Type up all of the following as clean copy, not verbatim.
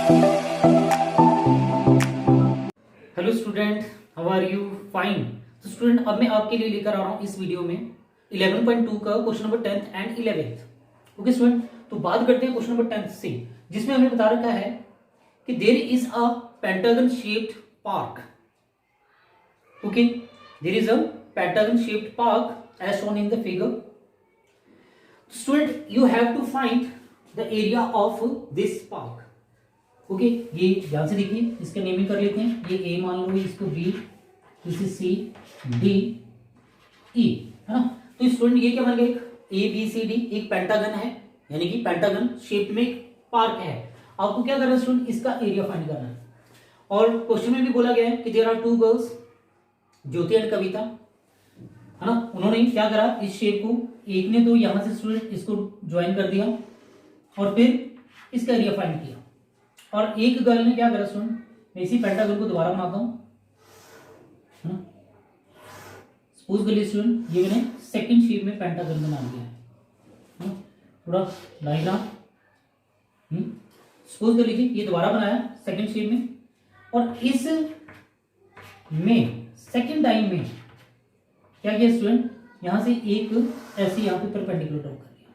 Hello student, how are you? Fine. तो student, अब मैं आपके लिए लेकर आ रहा हूं इस वीडियो में 11.2 का question number 10th and 11th। Okay student, तो बात करते हैं क्वेश्चन नंबर 10th से, जिसमें हमें बता रखा है कि there is a pentagon shaped park. Okay, there is a pentagon shaped park as shown in the figure. Student, you have to find the area of this park. Okay, ये ध्यान से देखिए, इसका नेमिंग कर लेते हैं। ये ए मान लो, इसको बी, इसे सी, डी, ई, है ना। तो स्टूडेंट ये क्या बन गया? ए बी सी डी एक पेंटागन है, यानी कि पेंटागन शेप में एक पार्क है। आपको क्या करना है स्टूडेंट? इसका एरिया फाइंड करना है। और क्वेश्चन में भी बोला गया है कि there are two girls, Jyoti and Kavita, है ना। उन्होंने क्या करा, इस शेप को, एक ने तो यहां से स्टूडेंट इसको ज्वाइन कर दिया और फिर इसका एरिया फाइंड किया, और एक गर्ल ने क्या करा सुन, मैं इसी पेंटागन को दोबारा बनाता हूं, है ना। सपोज कर लीजिए स्टूडेंट, ये मैंने सेकंड शेप में पेंटागन बना दिया है, थोड़ा डायग्राम। सपोज कर लीजिए ये दोबारा बनाया सेकंड शेप में, और इस में सेकंड टाइम में क्या किया स्टूडेंट, यहां से एक ऐसे यहां पे परपेंडिकुलर ड्रॉ कर दिया,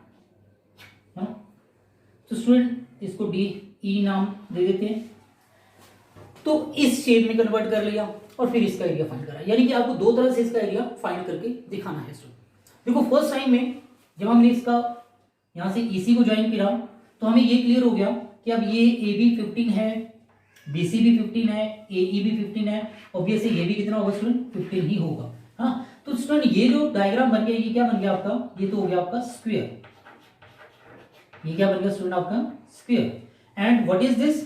है ना। तो स्टूडेंट इसको डी ई नाम दे देते हैं। तो इस शेप में कन्वर्ट कर लिया और फिर इसका एरिया फाइंड करा, यानी कि आपको दो तरह से इसका एरिया फाइंड करके दिखाना है स्टूडेंट। देखो फर्स्ट टाइम में जब हमने इसका यहां से ईसी को ज्वाइन किया तो हमें ये क्लियर हो गया कि अब ये ए बी 15 है, बीसी भी 15 है, ए ई भी 15 है, ऑब्वियसली ये भी कितना होगा स्टूडेंट? 15 ही होगा, हाँ। तो स्टूडेंट ये जो डायग्राम बन गया, ये क्या बन गया आपका? ये तो हो गया आपका स्क्वायर। ये क्या बन गया स्टूडेंट? आपका square. And what is this?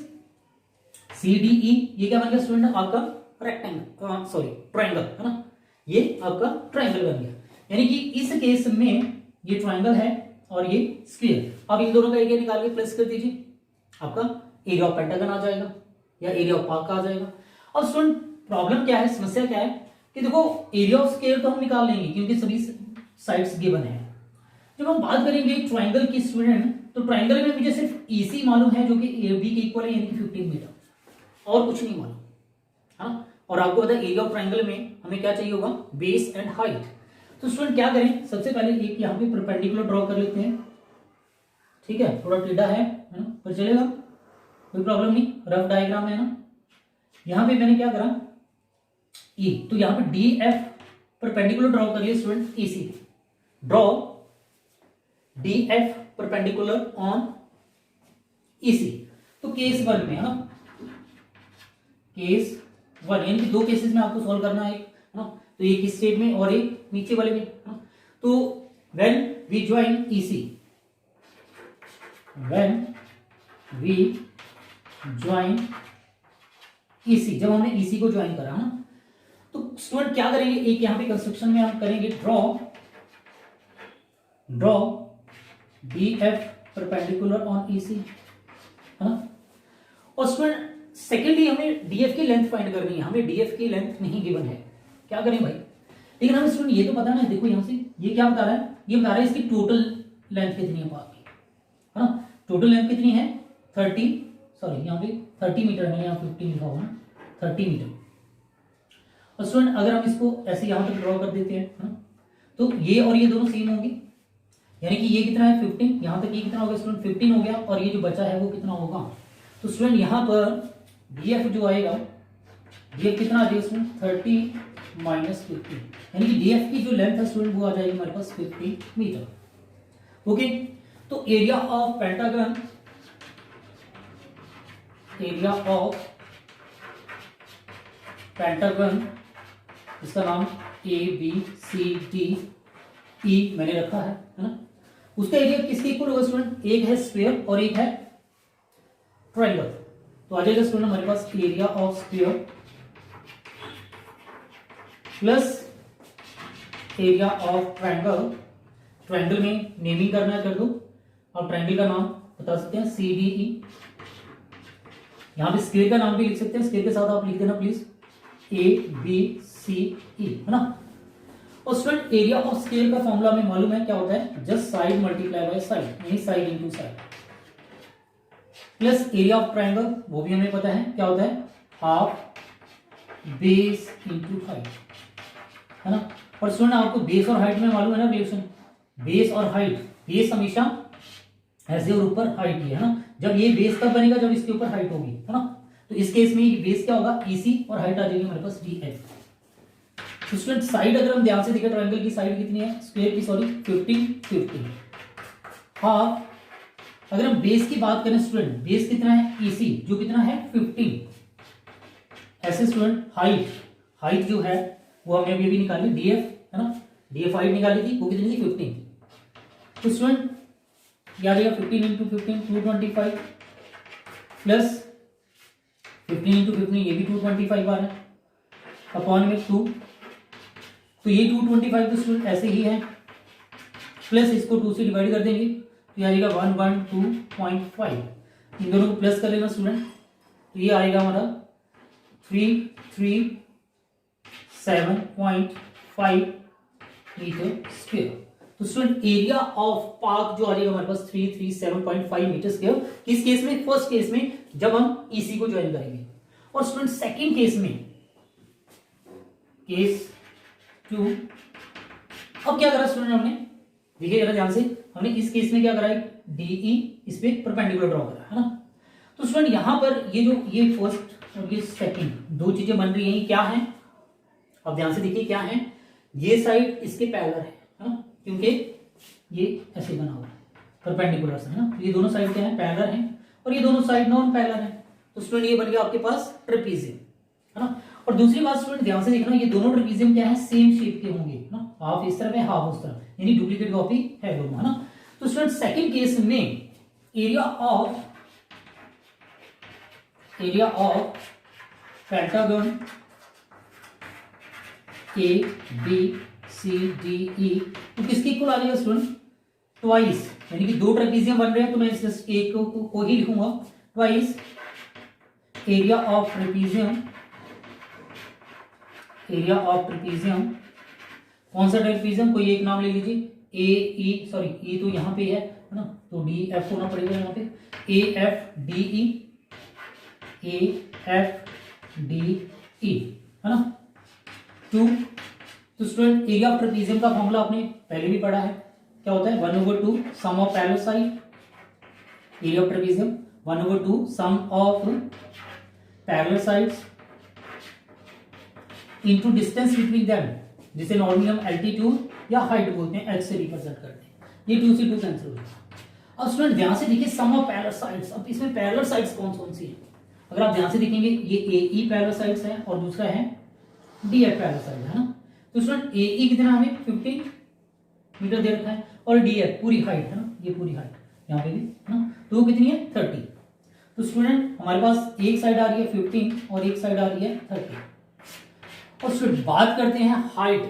C D E, ये क्या बन गया स्टूडेंट? आपका रेक्टेंगल, सॉरी ट्रायंगल, है ना। ये आपका ट्रायंगल बन गया, यानी कि इस केस में ये ट्रायंगल है और ये स्क्वायर। अब इन दोनों का एरिया निकाल के प्लस कर दीजिए, आपका एरिया ऑफ पेंटागन आ जाएगा या एरिया ऑफ पार्क आ जाएगा। अब स्टूडेंट प्रॉब्लम क्या है, समस्या क्या है कि देखो एरिया ऑफ स्क्वायर तो हम निकाल लेंगे क्योंकि सभी साइड्स गिवन है। जब हम बात करेंगे ट्रायंगल की स्टूडेंट, तो ट्रायंगल में मुझे सिर्फ ईसी मालूम है जो कि ए बी के इक्वल है, यानी कि 15 मीटर, और कुछ नहीं मालूम, हाँ। और आपको पता है एरिया ऑफ ट्रायंगल में हमें क्या चाहिए होगा? Base and height. तो स्टूडेंट क्या करें, सबसे पहले एक यहाँ पे परपेंडिकुलर ड्रॉ कर लेते हैं, ठीक है। थोड़ा टेढ़ा है ना, पर चलेगा, कोई प्रॉब्लम नहीं, रफ डायग्राम है ना। यहाँ पे मैंने क्या करा, ई, तो यहाँ पे डी एफ परपेंडिकुलर ड्रॉ कर लिया student EC. Draw D F perpendicular on EC. तो केस वन में, है ना, केस वन, यानी कि दो केसेस में आपको सॉल्व करना है, है ना। तो एक इस स्टेप में और एक नीचे वाले में, है ना। तो when we join EC, when we join EC, जब हमने ईसी को ज्वाइन करा, है ना, तो स्टूडेंट क्या करेंगे, एक यहां पे कंस्ट्रक्शन में हम करेंगे draw D F perpendicular on EC, है ना। और स्टूडेंट सेकेंडली हमें डीएफ की लेंथ फाइंड करनी है, हमें डीएफ की लेंथ नहीं गिवन है, क्या करें भाई? लेकिन हमें स्टूडेंट ये तो पता है, देखो यहां से ये क्या बता रहा है, ये बता रहा है इसकी टोटल लेंथ कितनी है पार्क की, है ना। टोटल लेंथ कितनी है? 30, सॉरी यहाँ पे 30 मीटर है, यहाँ 15 लिखा हुआ है, 30 मीटर। और स्टूडेंट अगर हम इसको ऐसे यहां तक ड्रॉ कर देते हैं, है ना, तो ये और ये दोनों सेम होंगे, यानी कि ये कितना है? 15, यहां तक ये कितना हो गया स्टूडेंट? 15 हो गया, और ये जो बचा है वो कितना होगा? तो स्टूडेंट यहां पर डीएफ जो आएगा, डीएफ कितना आ जाएगा स्टूडेंट? 30 माइनस 15, यानी कि डीएफ की जो लेंथ है स्टूडेंट वो आ जाएगी हमारे पास 50 मीटर। ओके, तो area of pentagon, area of pentagon, इसका नाम ए बी सी डी ई मैंने रखा है ना। उसका एरिया किसके इक्वल होगा स्टूडेंट? एक है स्क्वायर और एक है ट्रायंगल। तो आ जाएगा स्टूडेंट हमारे पास area of square plus area of triangle. Triangle में नेमिंग करना है, कर दो। और ट्रायंगल का नाम बता सकते हैं सी डी ई। यहां पे स्क्वायर का नाम भी लिख सकते हैं, स्क्वायर के साथ आप लिख देना प्लीज ए बी सी ई, है ना। और स्टूडेंट एरिया ऑफ स्क्वायर का फॉर्मूला हमें मालूम है क्या होता है? Just side multiply by side, यानी side into side. Plus area of triangle, वो भी हमें पता है क्या होता है, हाफ बेस इंटू हाइट, है ना। और स्टूडेंट आपको बेस और हाइट में मालूम है ना रिलेशन, बेस और हाइट, बेस हमेशा ऐसे और ऊपर हाइट ही है ना। जब ये बेस तब बनेगा जब इसके ऊपर हाइट होगी, है ना। तो इस केस में बेस क्या होगा, EC और हाइट आ जाएगी हमारे पास DF। तो स्टूडेंट साइड अगर हम ध्यान से देखें, ट्रायंगल की साइड कितनी है, स्क्वायर की सॉरी 15 हाफ। अगर हम बेस की बात करें स्टूडेंट, बेस कितना है EC, जो कितना है 15। ऐसे स्टूडेंट हाइट जो है वो हमने अभी निकाली DF, है ना, DF हाइट निकाली थी, वो कितनी थी 15। तो स्टूडेंट याद रहेगा 15 इंटू 15 225 प्लस 15 इंटू 15 ये भी 225 आ रहा है अपॉन में 2, तो ये 225 तो स्टूडेंट ऐसे ही है, प्लस इसको 2 से डिवाइड कर देंगे तो ये आएगा 112.5, इन दोनों को प्लस कर लेना स्टूडेंट, तो ये आएगा हमारा 337.5 मीटर स्क्वायर। तो स्टूडेंट एरिया ऑफ पार्क जो आ जाएगा हमारे पास 337.5 मीटर स्क्वायर, किस केस में, फर्स्ट केस में जब हम EC को ज्वाइन करेंगे। और स्टूडेंट सेकंड केस में, केस 2, अब क्या करा स्टूडेंट हमने, देखिए जरा ध्यान से, हमने इस केस में क्या करा है, DE इस पे परपेंडिकुलर ड्रॉ करा, है ना। तो स्टूडेंट यहां पर ये फर्स्ट और ये सेकंड दो चीजें बन रही हैं, क्या है, अब ध्यान से देखिए क्या है, ये साइड इसके पैरेलल है ना, क्योंकि ये ऐसे बना हुआ है परपेंडिकुलर से, है ना। ये दोनों साइड क्या है, पैरेलल हैं, और ये दोनों साइड नॉन पैरेलल हैं। तो स्टूडेंट ये बन गया आपके पास ट्रेपीजियम, है ना। और दूसरी बात स्टूडेंट ध्यान से देखना, ये दोनों ट्रेपीजियम क्या है, सेम शेप के होंगे ना, हाफ इस तरफ है हाफ उस तरफ, यानी डुप्लीकेट कॉपी है दोनों, है ना। तो स्टूडेंट सेकंड केस में एरिया ऑफ पेंटागन ABCDE तो किसके इक्वल आ जाएगा स्टूडेंट, ट्वाइस, यानी कि दो ट्रेपीजियम बन रहे हैं तो मैं इस एक को ही लिखूंगा, ट्वाइस एरिया ऑफ ट्रेपीजियम, कौन सा ट्रेपीजियम, कोई एक नाम ले लीजिए, AE, सॉरी E तो यहाँ पे है ना, तो DF होना पड़ेगा यहाँ पे, AFDE, है ना। 2, तो स्टूडेंट एरिया ऑफ ट्रेपीजियम का फॉर्मूला आपने पहले भी पढ़ा है, क्या होता है 1/2 sum of parallel side, area of trapezium 1/2 sum of parallel sides into distance between them, जिसे नॉर्मली हम एल्टीट्यूड या हाइट बोलते हैं, H से रिप्रेजेंट करते हैं। ये 2 से 2 कैंसिल हो जाएगा। अब स्टूडेंट ध्यान से देखिए सम ऑफ पैरेलल साइड्स, अब इसमें पैरेलल साइड्स कौन सी है, अगर आप ध्यान से देखेंगे ये AE पैरेलल साइड्स है और दूसरा है DF पैरेलल साइड, है ना। तो स्टूडेंट AE कितना हमें 15 मीटर दे रखा है और DF पूरी हाइट, है ना, ये पूरी हाइट यहाँ पे भी, है ना, तो कितनी है 30। तो स्टूडेंट हमारे पास एक साइड आ रही है 15 और एक साइड आ रही है 30। और स्टूडेंट बात करते हैं हाइट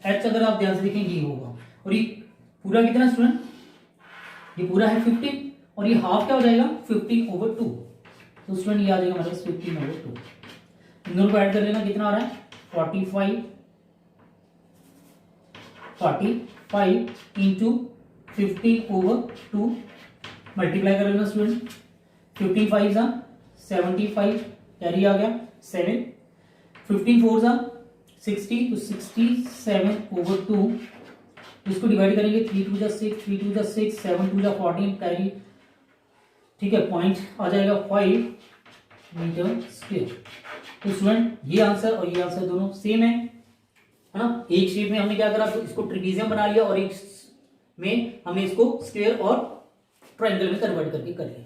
H अगर आप ध्यान से देखेंगे ये होगा, और ये पूरा कितना स्टूडेंट, ये पूरा है 15 और ये हाफ क्या हो जाएगा 15/2, तो स्टूडेंट ये आ जाएगा हमारे पास 15/2। इन दोनों को ऐड कर लेना, कितना आ रहा है 45 इंटू 15/2 मल्टीप्लाई कर लेना स्टूडेंट, 15 5 जा 75, कैरी आ गया 7, 15 4 जा 60, तो 67/2, इसको डिवाइड करेंगे 3 2 जा 6, 3 2 जा 6, 7 2 जा 14, कैरी, ठीक है, पॉइंट आ जाएगा 5 मीटर स्क्वायर। तो स्टूडेंट ये आंसर और ये आंसर दोनों सेम है ना। एक शीट में हमने क्या करा, तो इसको ट्रेपीजियम बना लिया और एक में हमने इसको स्क्वायर और ट्रायंगल में कन्वर्ट करके कर लिया।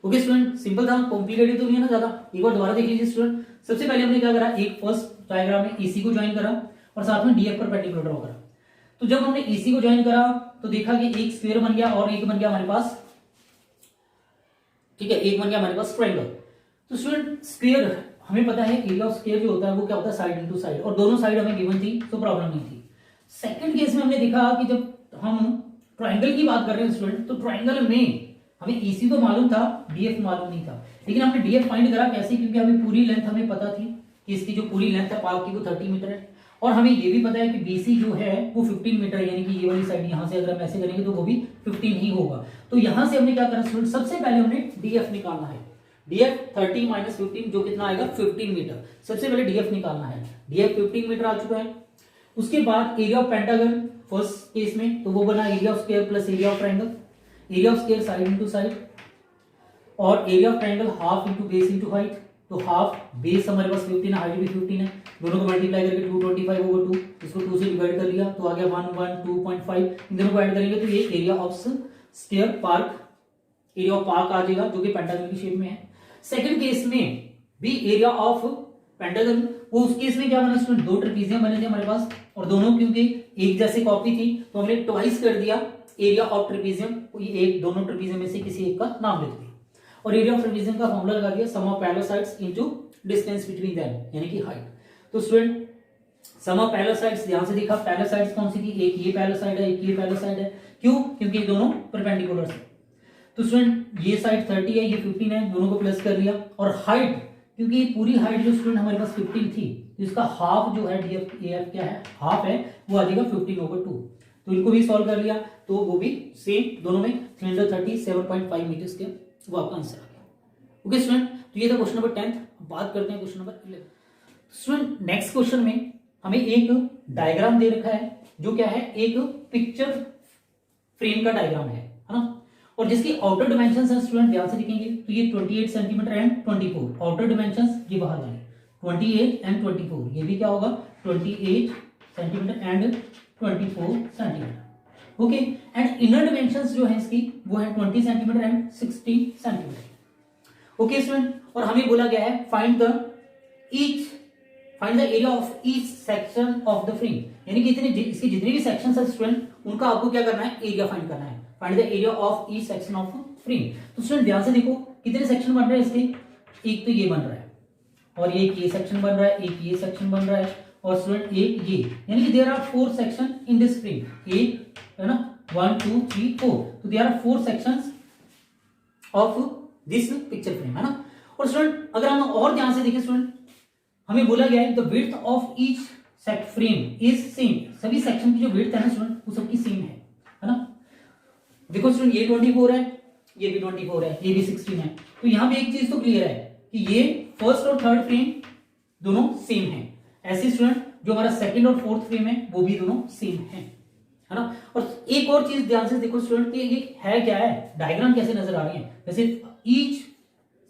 ओके स्टूडेंट, सिंपल था, कॉम्प्लिकेटेड तो नहीं है ना ज्यादा। एक बार दोबारा देख लीजिए स्टूडेंट। सबसे पहले हमने क्या करा, एक फर्स्ट डायग्राम में EC को ज्वाइन करा और साथ में DF परपेंडिकुलर ड्रॉ करा। तो जब हमने EC को ज्वाइन करा तो देखा कि एक स्क्वायर बन गया और एक बन गया हमारे पास, ठीक है, एक बन गया हमारे पास ट्रायंगल। तो स्टूडेंट स्क्वायर हमें पता है एरिया ऑफ स्क्वायर जो होता है वो क्या होता है साइड इनटू साइड, और दोनों साइड हमें गिवन थी तो प्रॉब्लम नहीं थी। सेकंड केस में हमने देखा कि जब हम ट्रायंगल की बात कर रहे हैं स्टूडेंट, तो ट्रायंगल में हमें EC तो मालूम था, DF मालूम नहीं था, लेकिन हमने DF फाइंड करा कैसे, क्योंकि हमें पूरी लेंथ हमें पता थी कि इसकी जो पूरी लेंथ है पार्क की वो 30 मीटर है, और हमें ये भी पता है कि BC जो है वो 15 मीटर, यानी कि ये वाली साइड यहाँ से अगर हम ऐसे करेंगे तो वो भी 15 ही होगा। तो यहाँ से हमने क्या करना स्टूडेंट, सबसे पहले हमने DF निकालना है। DF 30 माइनस 15 जो कितना आएगा 15 मीटर। सबसे पहले DF निकालना है। DF 15 मीटर आ चुका है। उसके बाद area of pentagon first case में तो वो बना area of square plus area of triangle. Area of square side into side और area of triangle half into base into height. तो हाफ बेस हमारे पास 15 है, हाइट भी 15 है, दोनों को मल्टीप्लाई करके 225/2, इसको 2 से डिवाइड कर लिया तो आ गया 112.5। इन दोनों को ऐड करेंगे तो ये area of square park, area of park आ जाएगा जो कि पेंटागन की शेप में है। सेकंड केस में भी एरिया ऑफ पेंटागन, वो उस केस में क्या बना स्टूडेंट, दो ट्रेपीजियम बने थे हमारे पास और दोनों क्योंकि एक जैसे कॉपी थी तो हमने ट्वाइस कर दिया एरिया ऑफ ट्रेपीजियम, एक दोनों ट्रेपीजियम में से किसी एक का नाम लिख दिया और एरिया ऑफ ट्रेपीजियम का फॉर्मूला लगा दिया sum of parallel sides into distance between them, यानी कि हाइट। तो student sum of parallel sides ध्यान से देखा, पैरेलल साइड्स कौन सी थी, एक ये पैरेलल साइड है, एक ये पैरेलल साइड है। क्यों, क्योंकि दोनों परपेंडिकुलर है। तो स्टूडेंट ये साइड 30 है, ये 15 है, दोनों को प्लस कर लिया। और हाइट, क्योंकि पूरी हाइट जो स्टूडेंट हमारे पास 15 थी तो इसका हाफ जो है DF AF क्या है, हाफ है, वो आ जाएगा 15/2। तो इनको भी सॉल्व कर लिया तो वो भी सेम, दोनों में 337.5 मीटर के वो आपका आंसर आ गया। ओके स्टूडेंट, तो ये था क्वेश्चन नंबर 10। बात करते हैं question number 11। Student next question में हमें एक डायग्राम दे रखा है जो क्या है, एक पिक्चर फ्रेम का डायग्राम है ना, और जिसकी आउटर डायमेंशंस है स्टूडेंट ध्यान से देखेंगे तो ये 28 सेंटीमीटर एंड 24। आउटर डायमेंशंस ये बाहर वाले 28 एंड 24, ये भी क्या होगा 28 centimetre and 24 centimetre. Okay, and inner dimensions जो है इसकी वो है 20 centimetre and 60 centimetre. Okay student, और हमें बोला गया है find the area of each section of the frame, यानी कि इसके जितने भी सेक्शंस है स्टूडेंट उनका आपको क्या करना है, एरिया फाइंड करना है। Find the area of each section of frame. तो स्टूडेंट ध्यान से देखो कितने सेक्शन बन रहे हैं इसके, एक तो ये बन रहा है और एक ये सेक्शन बन रहा है, एक ये सेक्शन बन रहा है और स्टूडेंट एक ये, यानी कि there are 4 section in this frame, एक है ना 1 2 3 4। तो there are 4 sections of this picture frame, है ना। और स्टूडेंट अगर हम और ध्यान से देखें स्टूडेंट, हमें बोला गया है the width of each frame is same. सभी सेक्शन की जो विड्थ है ना स्टूडेंट वो सबकी सेम है ना। देखो स्टूडेंट ये 24 है, ये भी 24 है, ये भी 16 है। तो यहां पे एक चीज तो क्लियर है कि ये फर्स्ट और थर्ड फ्रेम दोनों सेम है। ऐसे स्टूडेंट जो हमारा सेकंड और फोर्थ फ्रेम है वो भी दोनों सेम है ना। और एक और चीज ध्यान से देखो स्टूडेंट कि ये है क्या है, डायग्राम कैसे नजर आ रही है। जैसे ईच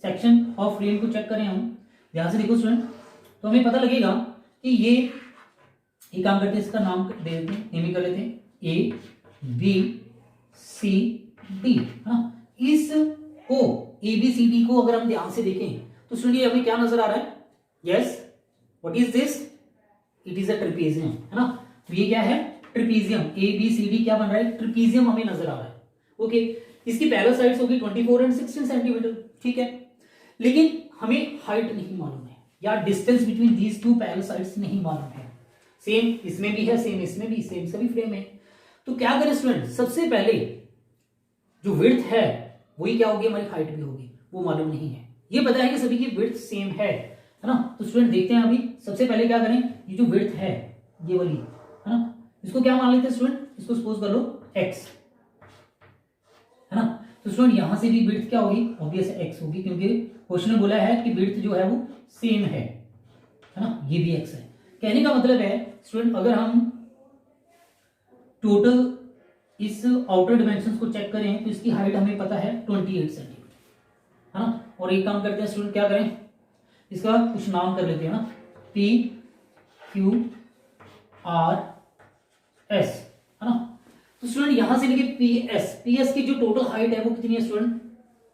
सेक्शन ऑफ फ्रेम को चेक करें हम, ध्यान से देखो स्टूडेंट, तो हमें पता लगेगा कि ये काम करते हैं, इसका नाम दे देते हैं, नेम कर लेते हैं ABCD, है ना। इसको ABCD को अगर हम ध्यान से देखें तो सुनिए हमें क्या नजर आ रहा है, yes what is this, it is a trapezium, है ना। तो ये क्या है, ट्रेपेजियम। ABCD क्या बन रहा है, ट्रेपेजियम हमें नजर आ रहा है। ओके, इसकी पैरेलल साइड्स होगी 24 एंड 16 सेंटीमीटर, ठीक है। लेकिन हमें हाइट नहीं मालूम है या distance between these two parallel sides नहीं मालूम है। सेम इसमें भी है, सेम इसमें भी, सेम सभी फ्रेम है। तो क्या करें स्टूडेंट, सबसे पहले जो विड्थ है वही क्या होगी, हमारी हाइट भी होगी, वो मालूम नहीं है। ये पता है कि सभी की विड्थ सेम है ना। तो स्टूडेंट देखते हैं अभी, सबसे पहले क्या करें, ये जो विड्थ है ये वाली, है ना, इसको क्या मान लेते हैं स्टूडेंट, इसको सपोज कर लो x, है ना। तो स्टूडेंट यहां से भी विड्थ क्या होगी, ऑब्वियस x होगी, क्योंकि क्वेश्चन में बोला है कि विड्थ जो है वो सेम है ना, ये भी x है। कहने का मतलब है स्टूडेंट अगर हम टोटल इस आउटर डायमेंशंस को चेक करें तो इसकी हाइट हमें पता है 28 सेंटीमीटर, है ना। और एक काम करते हैं स्टूडेंट, क्या करें, इसका कुछ नाम कर लेते हैं ना, PQRS, है ना। तो स्टूडेंट यहां से लेके PS की जो टोटल हाइट है वो कितनी है स्टूडेंट,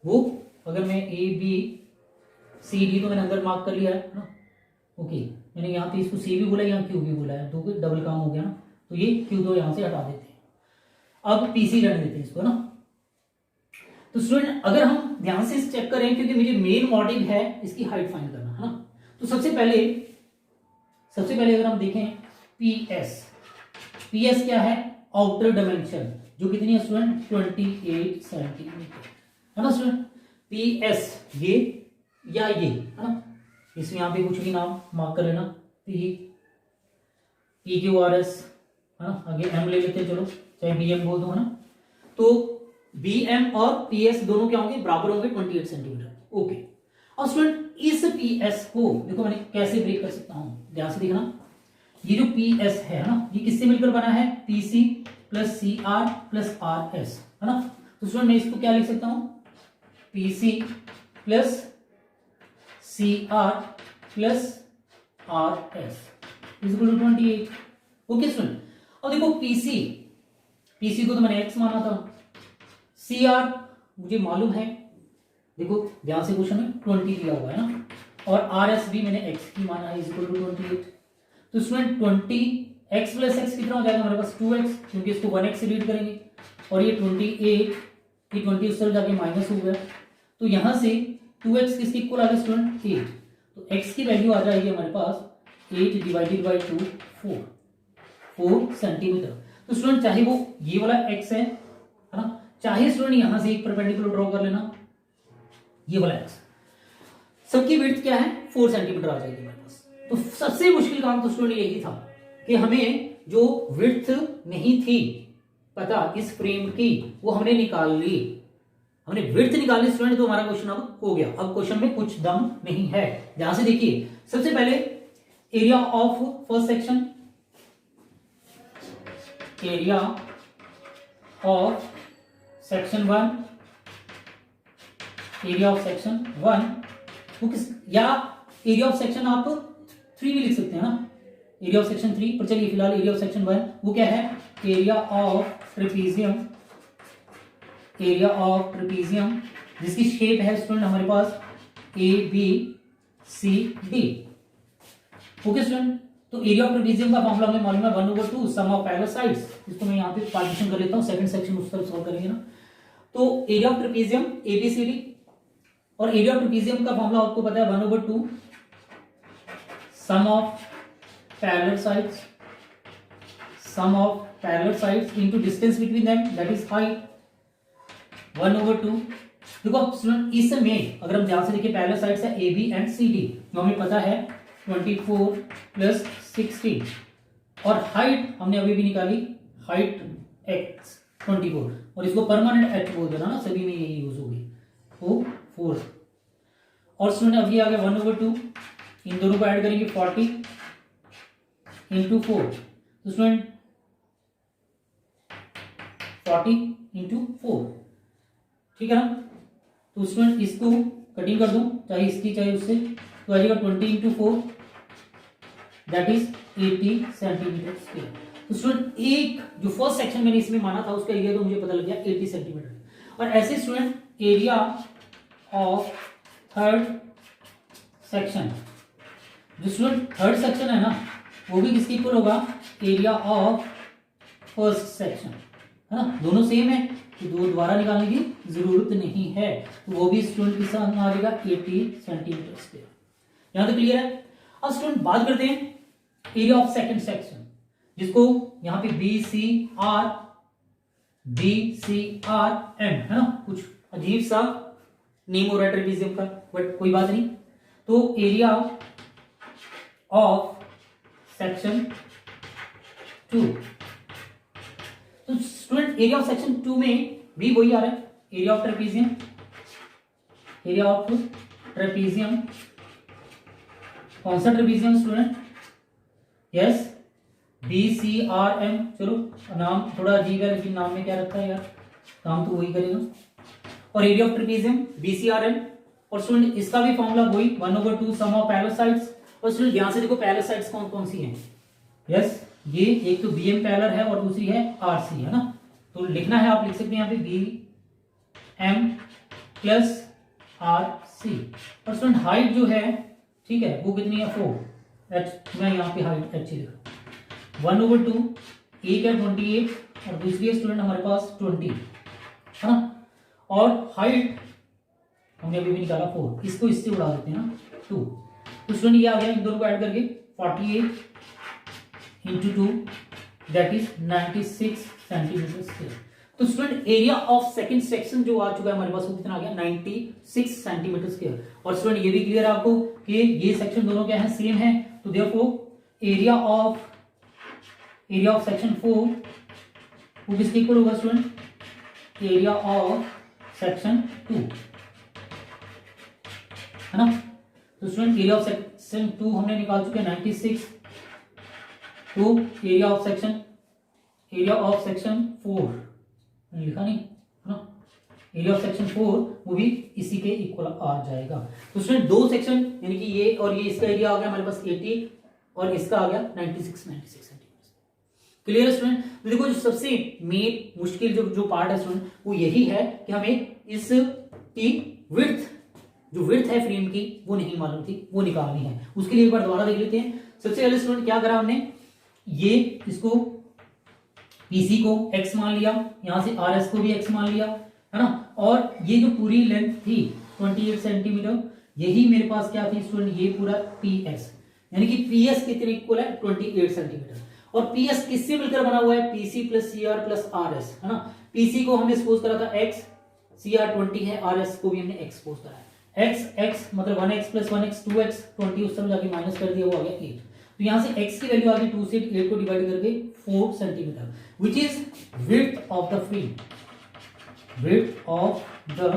वो अगर मैं ABCD तो मैंने अंदर मार्क कर लिया है ना। ओके, मैंने यहाँ पे इसको C भी बोला, यहाँ Q भी बोला है, दो डबल काम हो गया ना। तो ये Q तो यहां से हटा देते हैं, अब PC रहने देते हैं इसको ना। तो स्टूडेंट अगर हम ध्यान से चेक करें, क्योंकि मुझे मेन मोटिव है इसकी हाइट फाइंड करना, है ना। तो सबसे पहले अगर हम देखें PS क्या है, आउटर डायमेंशन, जो कितनी है स्टूडेंट 28 सेंटीमीटर, है ना स्टूडेंट। PS ये या ये, है ना, इसमें यहां पे कुछ भी नाम मार्क कर लेना, पी क्यू आर एस है ना, आगे एम ले लेते हैं, चलो चाहे बी एम बोल दो है ना। तो बी एम और पी एस दोनों क्या होंगे, बराबर होंगे 28 सेंटीमीटर। ओके, और स्टूडेंट इस पी एस को देखो मैंने कैसे ब्रेक कर सकता हूं, ध्यान से देखना। ये जो पी एस है ना, ये किससे मिलकर बना है, P C plus C R plus R S है ना। तो स्टूडेंट मैं इसको क्या लिख सकता हूं, P C plus C R plus R S equal to 28। Okay student, अब देखो पीसी को तो मैंने एक्स माना था, सी आर मुझे मालूम है, देखो ध्यान से क्वेश्चन में 20 दिया हुआ है ना, और आर एस भी मैंने एक्स की माना है इक्वल टू 28। तो स्टूडेंट 20 एक्स प्लस एक्स कितना हो जाएगा हमारे पास 2x, क्योंकि इसको 1x से रीड करेंगे, और ये 28 ये 20 उस तरफ जाके माइनस हो गया, तो यहां से 2x किसके इक्वल आ गया स्टूडेंट 8। तो x की वैल्यू आ जाएगी हमारे पास 8 डिवाइडेड बाई 2 4 सेंटीमीटर। तो स्टूडेंट चाहे वो ये वाला x है ना, चाहे स्टूडेंट यहां से एक परपेंडिकुलर ड्रॉ कर लेना, ये वाला x, सबकी विड्थ क्या है 4 सेंटीमीटर आ जाएगी हमारे पास। तो सबसे मुश्किल काम तो स्टूडेंट यही था कि हमें जो विड्थ नहीं थी पता इस फ्रेम की, वो हमने निकाल ली, हमने विड्थ निकाली स्टूडेंट, तो हमारा क्वेश्चन अब हो गया। अब क्वेश्चन में कुछ दम नहीं है, ध्यान से देखिए। सबसे पहले area of first section, area of section 1, area of section 1 वो किस, या एरिया ऑफ सेक्शन आप 3 भी लिख सकते हैं ना, एरिया ऑफ सेक्शन 3, पर चलिए फिलहाल एरिया ऑफ सेक्शन 1 वो क्या है, area of trapezium, area of trapezium जिसकी शेप है स्टूडेंट हमारे पास A B C D. Okay student, तो एरिया ऑफ ट्रेपीजियम का फॉर्मूला हमें मालूम है 1/2 सम ऑफ पैरेलल साइड्स। इसको मैं यहाँ पे पार्टीशन कर लेता हूँ, सेकंड सेक्शन उस तरफ सॉल्व करेंगे ना। तो area of trapezium A B C D, और एरिया ऑफ ट्रेपीजियम का फॉर्मूला आपको पता है 1/2 sum of parallel sides, sum of parallel sides into distance between them that is height 1/2। देखो स्टूडेंट इसमें अगर हम ध्यान से देखिए पैरेलल साइड्स है A B and C D, जो हमें पता है 24 प्लस 16, और हाइट हमने अभी भी निकाली, हाइट x 24, और इसको परमानेंट h बोल देना ना, सभी में यही यूज होगी, तो 4। और स्टूडेंट अभी आ गया 1/2, इन दोनों को ऐड करेंगे 40 इंटू 4, तो स्टूडेंट 40 इंटू 4, ठीक है ना। तो स्टूडेंट इसको कटिंग कर दूं, चाहे इसकी चाहे उससे, तो आ जाएगा 20 into 4 that is 80 centimetre square. तो स्टूडेंट एक जो फर्स्ट सेक्शन मैंने इसमें माना था उसका एरिया तो मुझे पता लग गया 80 सेंटीमीटर। और ऐसे student area of third section, जो स्टूडेंट थर्ड सेक्शन है ना वो भी किसके इक्वल होगा, एरिया ऑफ फर्स्ट सेक्शन, है ना, दोनों सेम है तो दो दोबारा निकालने की जरूरत नहीं है, तो वो भी स्टूडेंट किस आ जाएगा 80 सेंटीमीटर स्क्वायर। यहां तक क्लियर है। अब स्टूडेंट बात करते हैं एरिया ऑफ सेकंड सेक्शन, जिसको यहां पे बी सी आर एम है ना, कुछ अजीब सा नेम हो रहा है ट्रेपीजियम का, बट कोई बात नहीं। तो एरिया ऑफ सेक्शन 2, तो स्टूडेंट एरिया ऑफ सेक्शन 2 में भी वही आ रहा है, area of trapezium, area of trapezium, कौन सा trapezium student, yes B C R M. चलो नाम थोड़ा अजीब है लेकिन नाम में क्या रखा है यार, काम तो वही करेगा। और area of trapezium B C R M, और स्टूडेंट इसका भी फॉर्मूला वही 1/2 सम ऑफ पैरेलल साइड्स। और स्टूडेंट ध्यान से देखो पैरेलल साइड्स कौन कौन सी हैं, यस ये एक तो बी एम पैरेलल है और दूसरी है आर सी, है ना। तो लिखना है, आप लिख सकते हैं यहाँ पे B M plus R C. और स्टूडेंट हाइट जो है ठीक है वो कितनी है 4 एच, मैं यहाँ पे हाइट एच लिखा 1/2, एक है 28 और दूसरी है स्टूडेंट हमारे पास 20, है ना। और हाइट हमने अभी भी निकाला 4, इसको इससे उड़ा देते हैं ना 2, तो स्टूडेंट ये आ गया, इन दोनों को ऐड करके 48 into 2 that is 96 centimetre square. तो student area of second section जो आ चुका है हमारे पास वो कितना आ गया 96 सेंटीमीटर स्क्वायर। और स्टूडेंट ये भी क्लियर है आपको कि ये सेक्शन दोनों क्या है सेम है, तो therefore area of area of section 4 वो किसके इक्वल होगा स्टूडेंट? एरिया ऑफ सेक्शन 2, है ना। तो स्टूडेंट एरिया ऑफ सेक्शन 2 हमने निकाल चुके हैं 96, तो एरिया ऑफ सेक्शन 4 लिखा नहीं, है ना, एरिया ऑफ सेक्शन 4 वो भी इसी के इक्वल आ जाएगा। तो स्टूडेंट दो सेक्शन यानी कि ये और ये, इसका एरिया आ गया हमारे पास 80 और इसका आ गया 96 सेंटीमीटर। क्लियर है स्टूडेंट? तो देखो जो सबसे मेन मुश्किल जो पार्ट है स्टूडेंट वो यही है कि हमें इस की विड्थ, जो विड्थ है फ्रेम की वो नहीं मालूम थी, वो निकालनी है। उसके लिए एक बार दोबारा देख लेते हैं। सबसे पहले स्टूडेंट क्या करा हमने, ये इसको पीसी को x मान लिया, यहां से RS को भी x मान लिया, है ना। और ये जो पूरी लेंथ थी 28 सेंटीमीटर, यही मेरे पास क्या थी स्टूडेंट, ये पूरा PS, यानी कि PS कितने इक्वल है 28 सेंटीमीटर। और PS किससे मिलकर बना हुआ है, PC plus CR plus RS, है ना। PC को हमने सपोज करा था x, CR 20 है, RS को भी हमने x सपोज करा है। x मतलब 1x प्लस 1x 2x, 20 उस समय जाके माइनस कर दिया, वो आ गया 8। तो यहां से x की वैल्यू आ गई 2 से 8 को डिवाइड करके 4 centimetre, which is width of the frame, width of the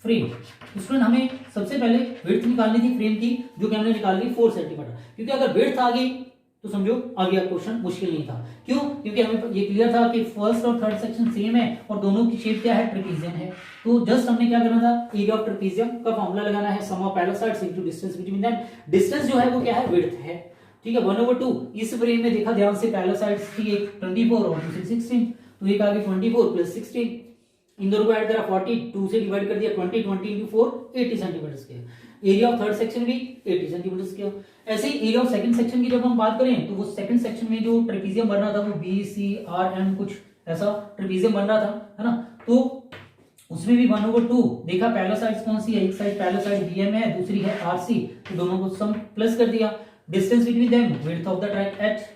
frame. Student हमें सबसे पहले विड्थ निकालनी थी फ्रेम की, जो कि हमने निकाल ली 4 सेंटीमीटर, क्योंकि अगर विड्थ आ गई तो समझो आ गया क्वेश्चन, मुश्किल नहीं था। क्यों? क्योंकि हमें ये क्लियर था कि फर्स्ट और थर्ड सेक्शन सेम है और दोनों की शेप क्या है, ट्रेपेजियम है। तो जस्ट हमने क्या करना था, एरिया ऑफ ट्रेपेजियम का फॉर्मूला लगाना है, sum of parallel sides into distance between them. Distance जो है वो क्या है, विड्थ है, ठीक है, 1/2। इस फ्रेम में देखा ध्यान से, पैरेलल साइड्स थी एक 24 और दूसरी 16, तो एक आगे 24 प्लस 16, इन दोनों को ऐड करा 40, 2 से डिवाइड कर दिया 20 into 4 80 centimetre square. Area of third section भी 80 सेंटीमीटर स्क्वायर। ऐसे ही एरिया ऑफ सेकंड सेक्शन की जब हम बात करें तो वो सेकंड सेक्शन में जो ट्रेपेजियम बन रहा था वो BCRM कुछ ऐसा ट्रेपेजियम बन रहा था, है ना। तो उसमें भी 1/2 देखा, पैरेलल साइड्स कौन सी है, एक साइड पैरेलल साइड BM है, दूसरी है RC, तो दोनों को सम प्लस कर दिया। Distance between them width of the track h,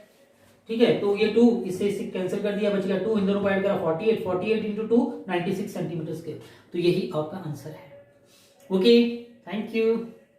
ठीक है, तो ये 2 इससे कैंसिल कर दिया, बच गया 2, इन दोनों को ऐड करा 48 into 2 96 सेंटीमीटर स्क्वायर। तो यही आपका आंसर है। Okay, thank you.